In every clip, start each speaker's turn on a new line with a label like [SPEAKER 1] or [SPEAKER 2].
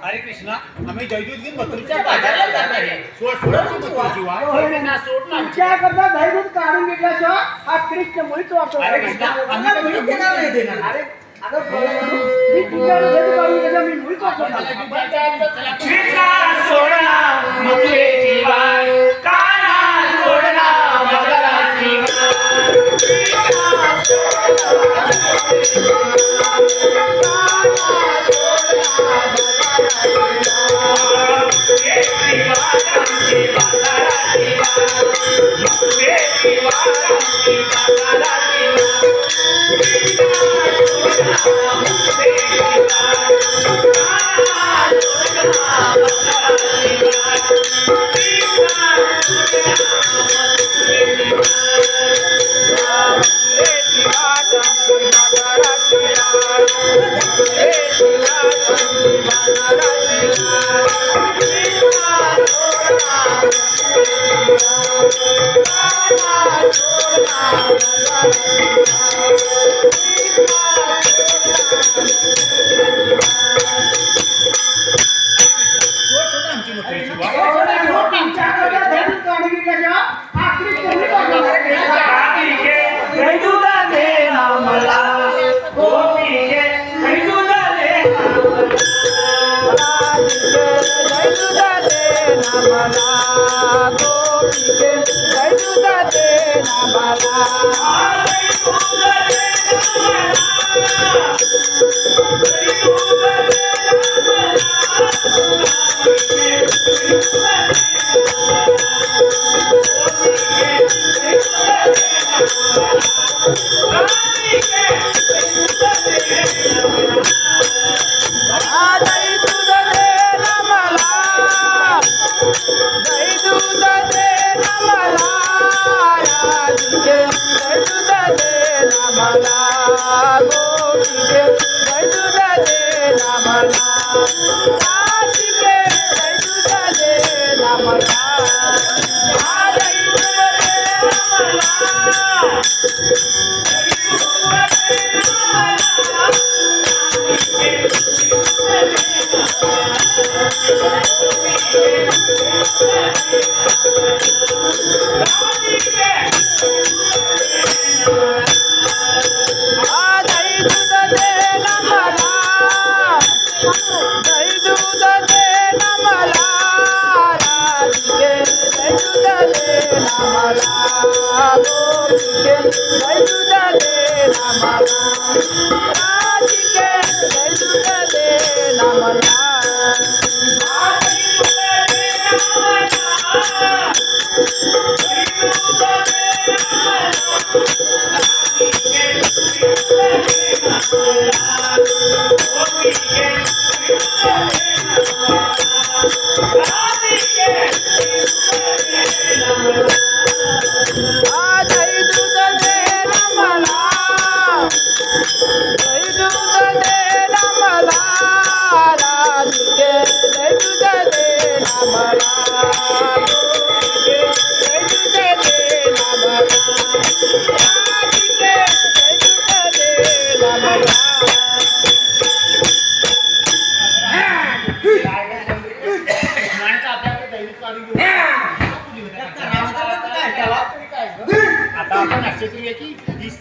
[SPEAKER 1] अरे कृष्णा, आम्ही जयदूत घेऊन मथुरेच्या बाजारला जाणार आहे.
[SPEAKER 2] तुमच्याकरता धैर्य काढून घेतल्याशिवाय हा कृष्ण मुळीच वापरतो.
[SPEAKER 1] अरे कृष्णा, आम्ही तर मुळीच देणार नाही देणार.
[SPEAKER 2] अरे अगं मी तुमच्याकडे धैर्य काढून घेतला मी मुळीच वापरतो.
[SPEAKER 1] कृष्णा सोडला मथुरेची वाट, कान्हा सोडला मगराची वाट.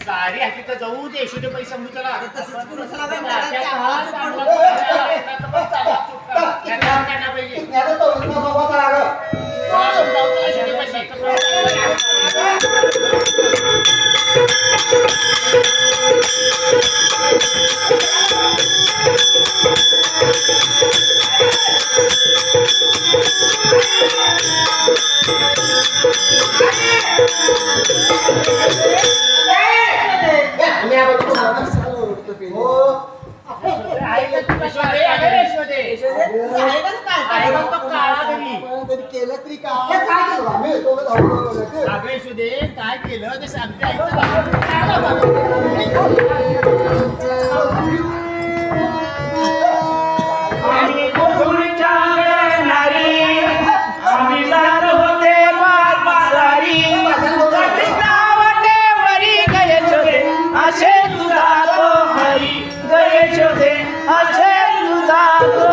[SPEAKER 1] सारी हकीकत जाऊ दे यशोदे पैसा म्हणून चला तसंच करू चला अगं यशोदे काय केलं ते सांगते ऐकतं
[SPEAKER 3] आम्ही गोकुळच्या नारी आम्ही जात होते बाजारी वरी गये छोटे असे तुझा तो हरी गये छोटे असे तुझा तो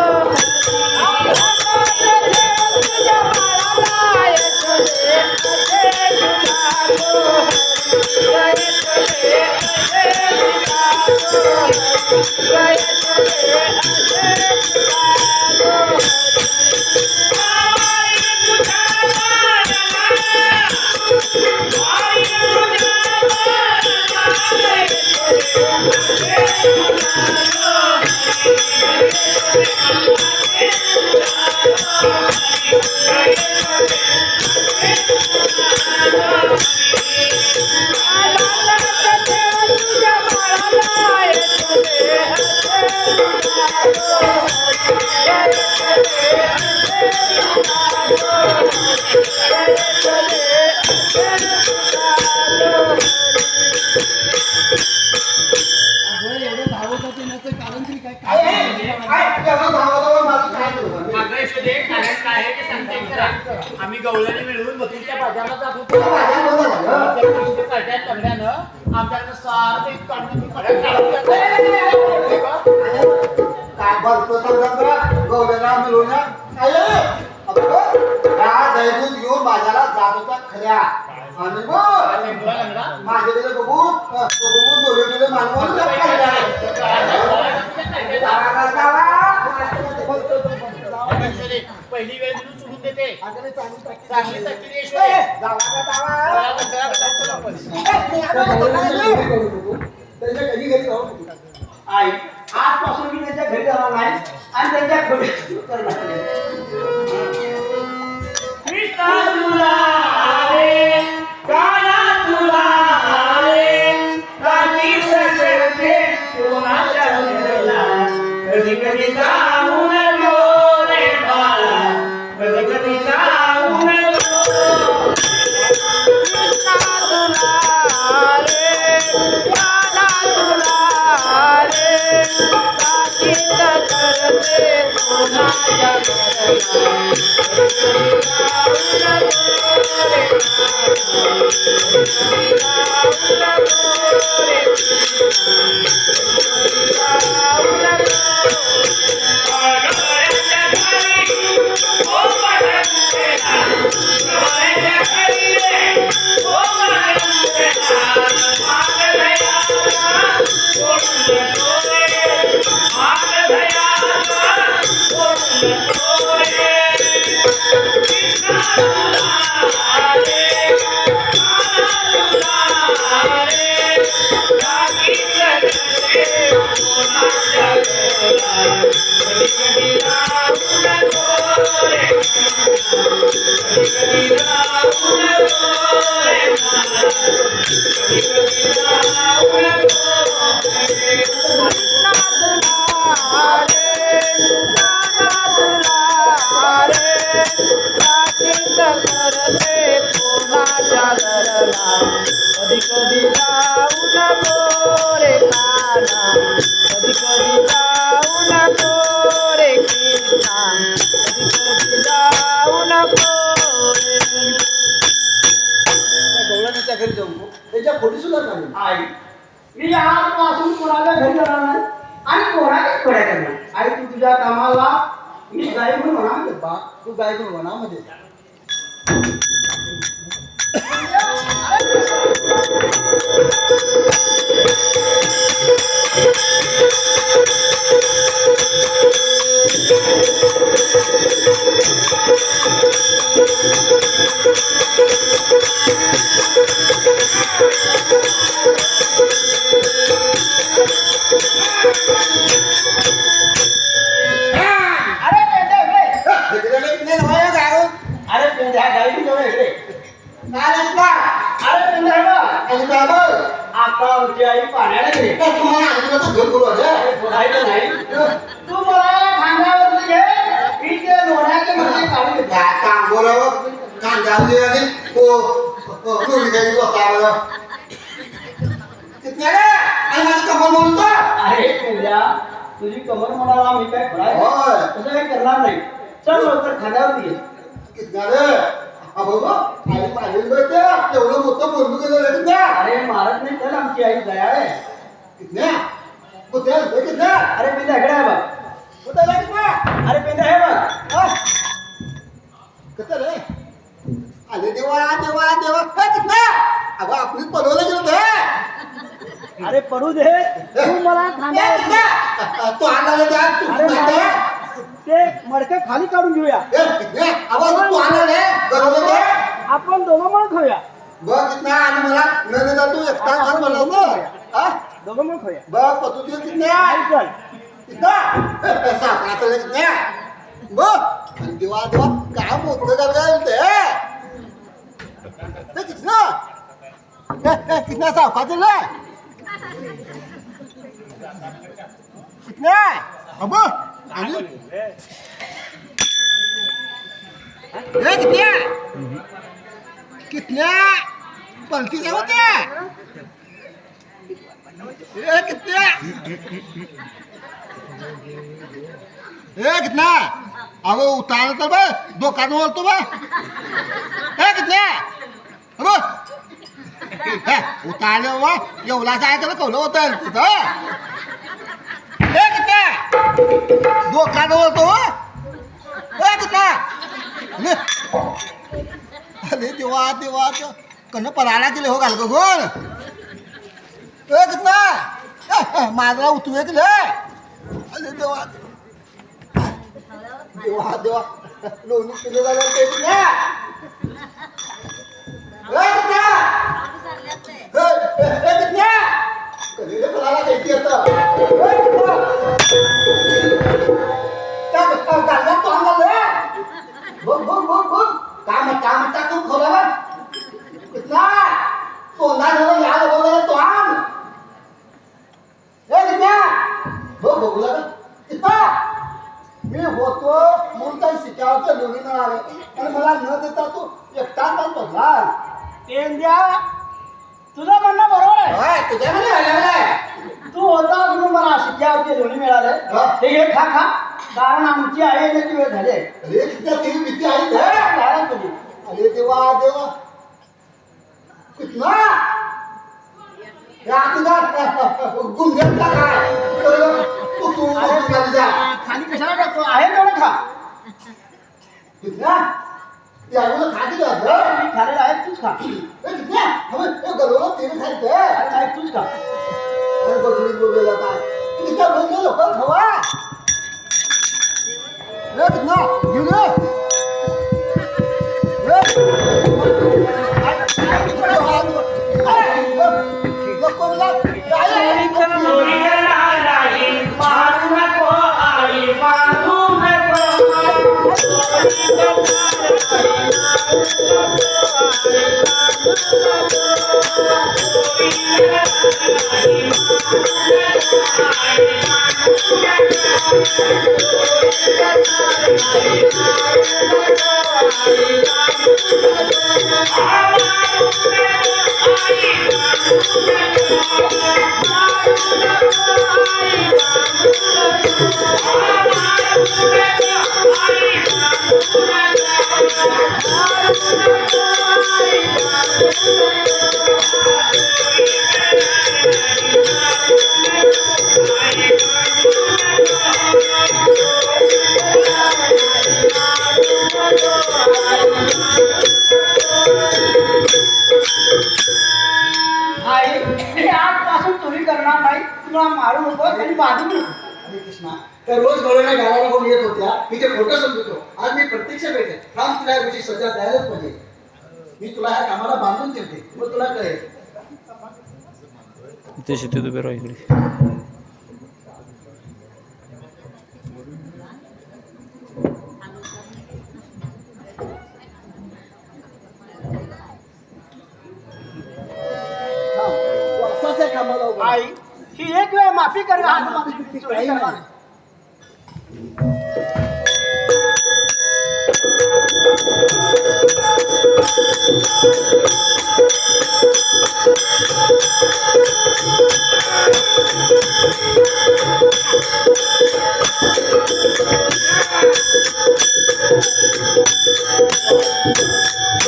[SPEAKER 1] आम्ही गवळणी मिळवून बकरीच्या बाजारात जात होतो तगड्यानं आमच्याकडे सारं काढून
[SPEAKER 4] काय भरतो गवलेला मिळून दैदूत घेऊन बाजारात जात होता खऱ्या आणि माझ्याकडे बघून बोलवलेले मानवून
[SPEAKER 1] पहिली वेळ म्हणून सोडून देते चांगली
[SPEAKER 4] आई आजपासून मी त्यांच्या घरी जाणार नाही आणि त्यांच्या घरी करणार
[SPEAKER 3] कृष्णा तुला रे काना तुला रे काठी सगळे कोणाच्या घरला कधी कधी जाऊन लो रे बाळा कधी कधी जाऊन लो कृष्णा तुला रे काना तुला रे काठी सगळे कोणाच्या घरला
[SPEAKER 4] घरी जाऊ त्याच्या खोटी सुद्धा काढून
[SPEAKER 2] आई मी आजपासून कोणाला घरी जाणार नाही आणि कोणालाच खोड्या करणार.
[SPEAKER 4] आई तू तुझ्या कामाला मी गाय म्हणून म्हणा बा तू गाय म्हणून म्हणा मध्ये
[SPEAKER 2] आता आमची आई पाण्याला गेली. तू मला खांद्यावरती घे मी ते लोण्याचे मध्ये काढून घेतो.
[SPEAKER 5] खांद्यावर आणि दोन्ही काही बसला किती रे आणि माझी कमर म्हणतो
[SPEAKER 4] अरे पेंड्या तुझी कमर म्हणाला मी काय खोडाय
[SPEAKER 5] होय.
[SPEAKER 4] तसं काही करणार नाही चल लवकर खांद्यावर ये
[SPEAKER 5] किती रे अबो आई पाहिजे ते एवढं मोठं बोलू गेलं रे किती
[SPEAKER 4] अरे मारत नाही चल आमची आई दया आहे
[SPEAKER 5] किती कुठे किती
[SPEAKER 4] अरे पेंड्या इकडे आहे बघ
[SPEAKER 5] कुठे रे किती
[SPEAKER 4] अरे पेंड्या हे बघ
[SPEAKER 5] किती रे अरे देवा देवा देवा किती अबो आपण पडवलं गेलं ते
[SPEAKER 3] अरे पडू दे तू मला खांद्यावर
[SPEAKER 5] तो आला त्या तू
[SPEAKER 3] अरे
[SPEAKER 5] माहिती
[SPEAKER 3] नाही. ते मडकं खाली काढून घेऊया
[SPEAKER 5] आवाज तू आला रे बरोबर ते
[SPEAKER 3] आपण दोघं म्हणून खाऊया
[SPEAKER 5] बघ कितना आणि मला नंदा तू एकटा घर बनवलं हा
[SPEAKER 3] दोघं म्हणून खाऊया
[SPEAKER 5] बघ पतू तू कितना
[SPEAKER 3] ऐकल
[SPEAKER 5] कितना सापडा चले कितना बघ आणि देवा देवा काय मोठं गलगाल ते कितना कितना सापडा चले कितना अब आणि कितना कितना पलटी से होते कितना कितना अब उतार तर बा दुकान बोलतो बा कितना अब उतारले बा एवढा जायचं कवलं होतं तिथं कितना दुकान बोलतो कितना अरे देवा देवा कन्न पराला केले हो घाल गोल कितना माझा उतरू केले अरे देवा देवा देवा लोणी केले झालं ते कितना कितना कधी पराला द्यायची आता गाडा तो आणला बघ बघ बघ बघ काय म्हणता तू खोला कितना तोंडा झालं याद वगैरे तो आण कितना बघ बघूला कितना मी होतो म्हणून काही शिकावचं लोणी न आले आणि मला न देता तू एकटा पण बघला
[SPEAKER 3] पेंद्या तुझं म्हणणं बरोबर आहे
[SPEAKER 5] तुझ्या मध्ये व्हायला
[SPEAKER 4] तू होता म्हणून मला शिक्क्यावरती लोणी मिळाले
[SPEAKER 5] हा.
[SPEAKER 4] ते घे खा खा कारण आमची आई येण्याची वेळ झाली आहे.
[SPEAKER 5] अरे कितना तेरी भीती आई
[SPEAKER 4] हे, झालं तुझी.
[SPEAKER 5] अरे देवा देवा कितना गुंग्याचा काय तू तू जा
[SPEAKER 4] खाली कशाला टाकतो आहे तेवढं खा
[SPEAKER 5] कितना त्यामुळे खाती का
[SPEAKER 4] मी खालेलं आहे तूच खा
[SPEAKER 5] कितना हमें गलोला तेरे खाते
[SPEAKER 4] अरे नाही तूच खा
[SPEAKER 5] अरे बघली बोललेला काय कितना बोलले लोक खवा रे कितना घेऊन
[SPEAKER 4] आई मी आजपासून चोरी करणार नाही तुला मारू नको आणि बाजू नको
[SPEAKER 5] हरे कृष्णा त्या रोज गवळण्या गावाला बघून येत होत्या मी ते खोटं समजतो आज मी प्रत्यक्ष भेटेन थांब तुला या गोष्टी सजा द्यायलाच पाहिजे मी तुला ह्या कामाला बांधून ठेवते मग तुला कळेल
[SPEAKER 6] इथे शेतीत उभे राहा इकडे
[SPEAKER 5] वासाच्या कामाला उभा.
[SPEAKER 4] आई ही एक वेळ माफी कर आज माझी चोरी करणार नाही.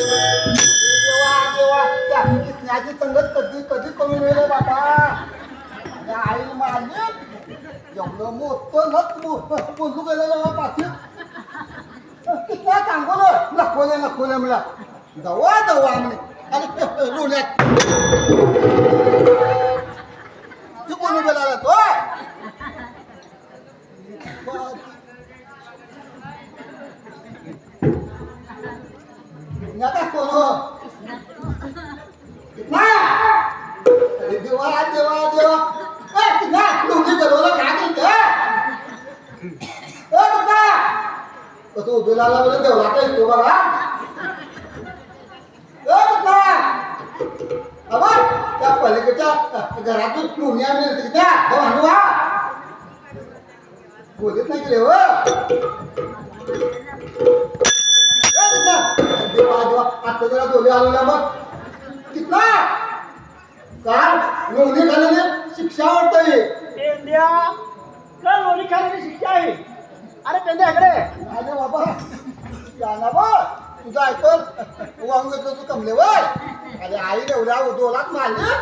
[SPEAKER 5] देवा देवा त्या कितण्याची संगत कधी कधी कमी मिळेल बाबा या आई मारली एवढं मोठं नत बोलू गेलेलं पाठी कितल्या सांगवलं नकोले मला दवा दवा म्हणे आणि लोण्यात तू कोणी गेला तो नका कोण देवा देवा देवा कितना लोणी गरवलं खा तो बेलाला बोलत देवला काय तो बघा अबा त्या पलीकडच्या घरातून लोणी आणली त्या भांडवा बोलत नाही गेले हो देवा देवा आता जरा डोले आलो ना मग कितना काल लोणी खाल्ल्याने शिक्षा वाटतंय
[SPEAKER 4] पेंड्या का लोणी खाण्याची शिक्षा आहे अरे पेंड्या इकडे
[SPEAKER 5] अरे बाबा जाना बा तुझं ऐकल वाहून घेतलं तू कमलेवर अरे आई एवढ्या डोलात मारले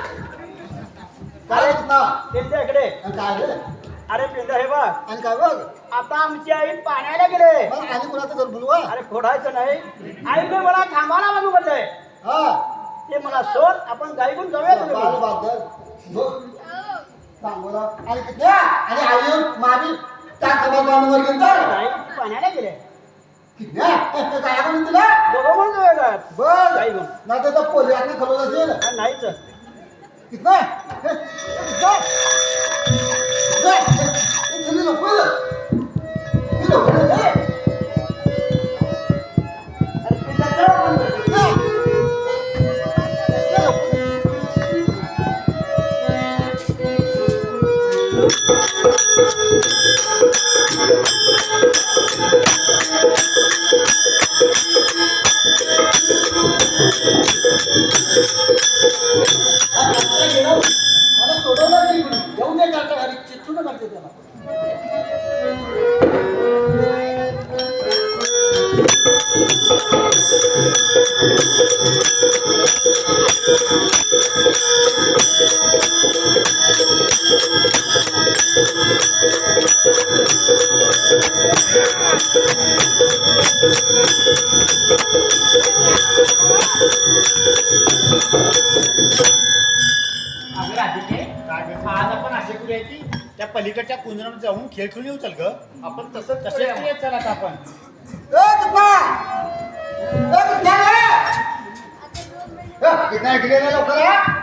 [SPEAKER 5] काय ना
[SPEAKER 4] पेंड्या इकडे
[SPEAKER 5] आणि काय रे
[SPEAKER 4] अरे पेंड्या हे बघ
[SPEAKER 5] आणि काय बघ
[SPEAKER 4] आता आमची आई पाण्याला गेले
[SPEAKER 5] मग आणि कुणाचं घर बोलवा
[SPEAKER 4] अरे फोडायचं नाही आईने मला थांबायला म्हणून म्हटलंय
[SPEAKER 5] हा
[SPEAKER 4] ते मला सोड आपण गाईकडून जाऊया
[SPEAKER 5] बाल
[SPEAKER 4] तुम्ही
[SPEAKER 5] बादल सांगोला आणि किती आणि आई येऊन मामी त्या खबर बांधून वर गेलं
[SPEAKER 4] नाही पाण्याला गेले
[SPEAKER 5] किती काय म्हणून तुला
[SPEAKER 4] दोघं म्हणून जाऊया का
[SPEAKER 5] बस
[SPEAKER 4] गाई घेऊन
[SPEAKER 5] नाही तर पोलिसांनी खबर असेल
[SPEAKER 4] नाहीच
[SPEAKER 5] कितना
[SPEAKER 4] अरे पेंड्या चल आपण.
[SPEAKER 5] मला सोडवलं तरी येऊन दे काढता घरी चिठ्ठून काढते त्याला
[SPEAKER 1] अगं राधिके आज आपण असे करूया की त्या पलीकडच्या कुंजरात जाऊन खेळ खेळून येऊ चल ग आपण तसं कसे चल आता आपण
[SPEAKER 5] कितना कितना लवकर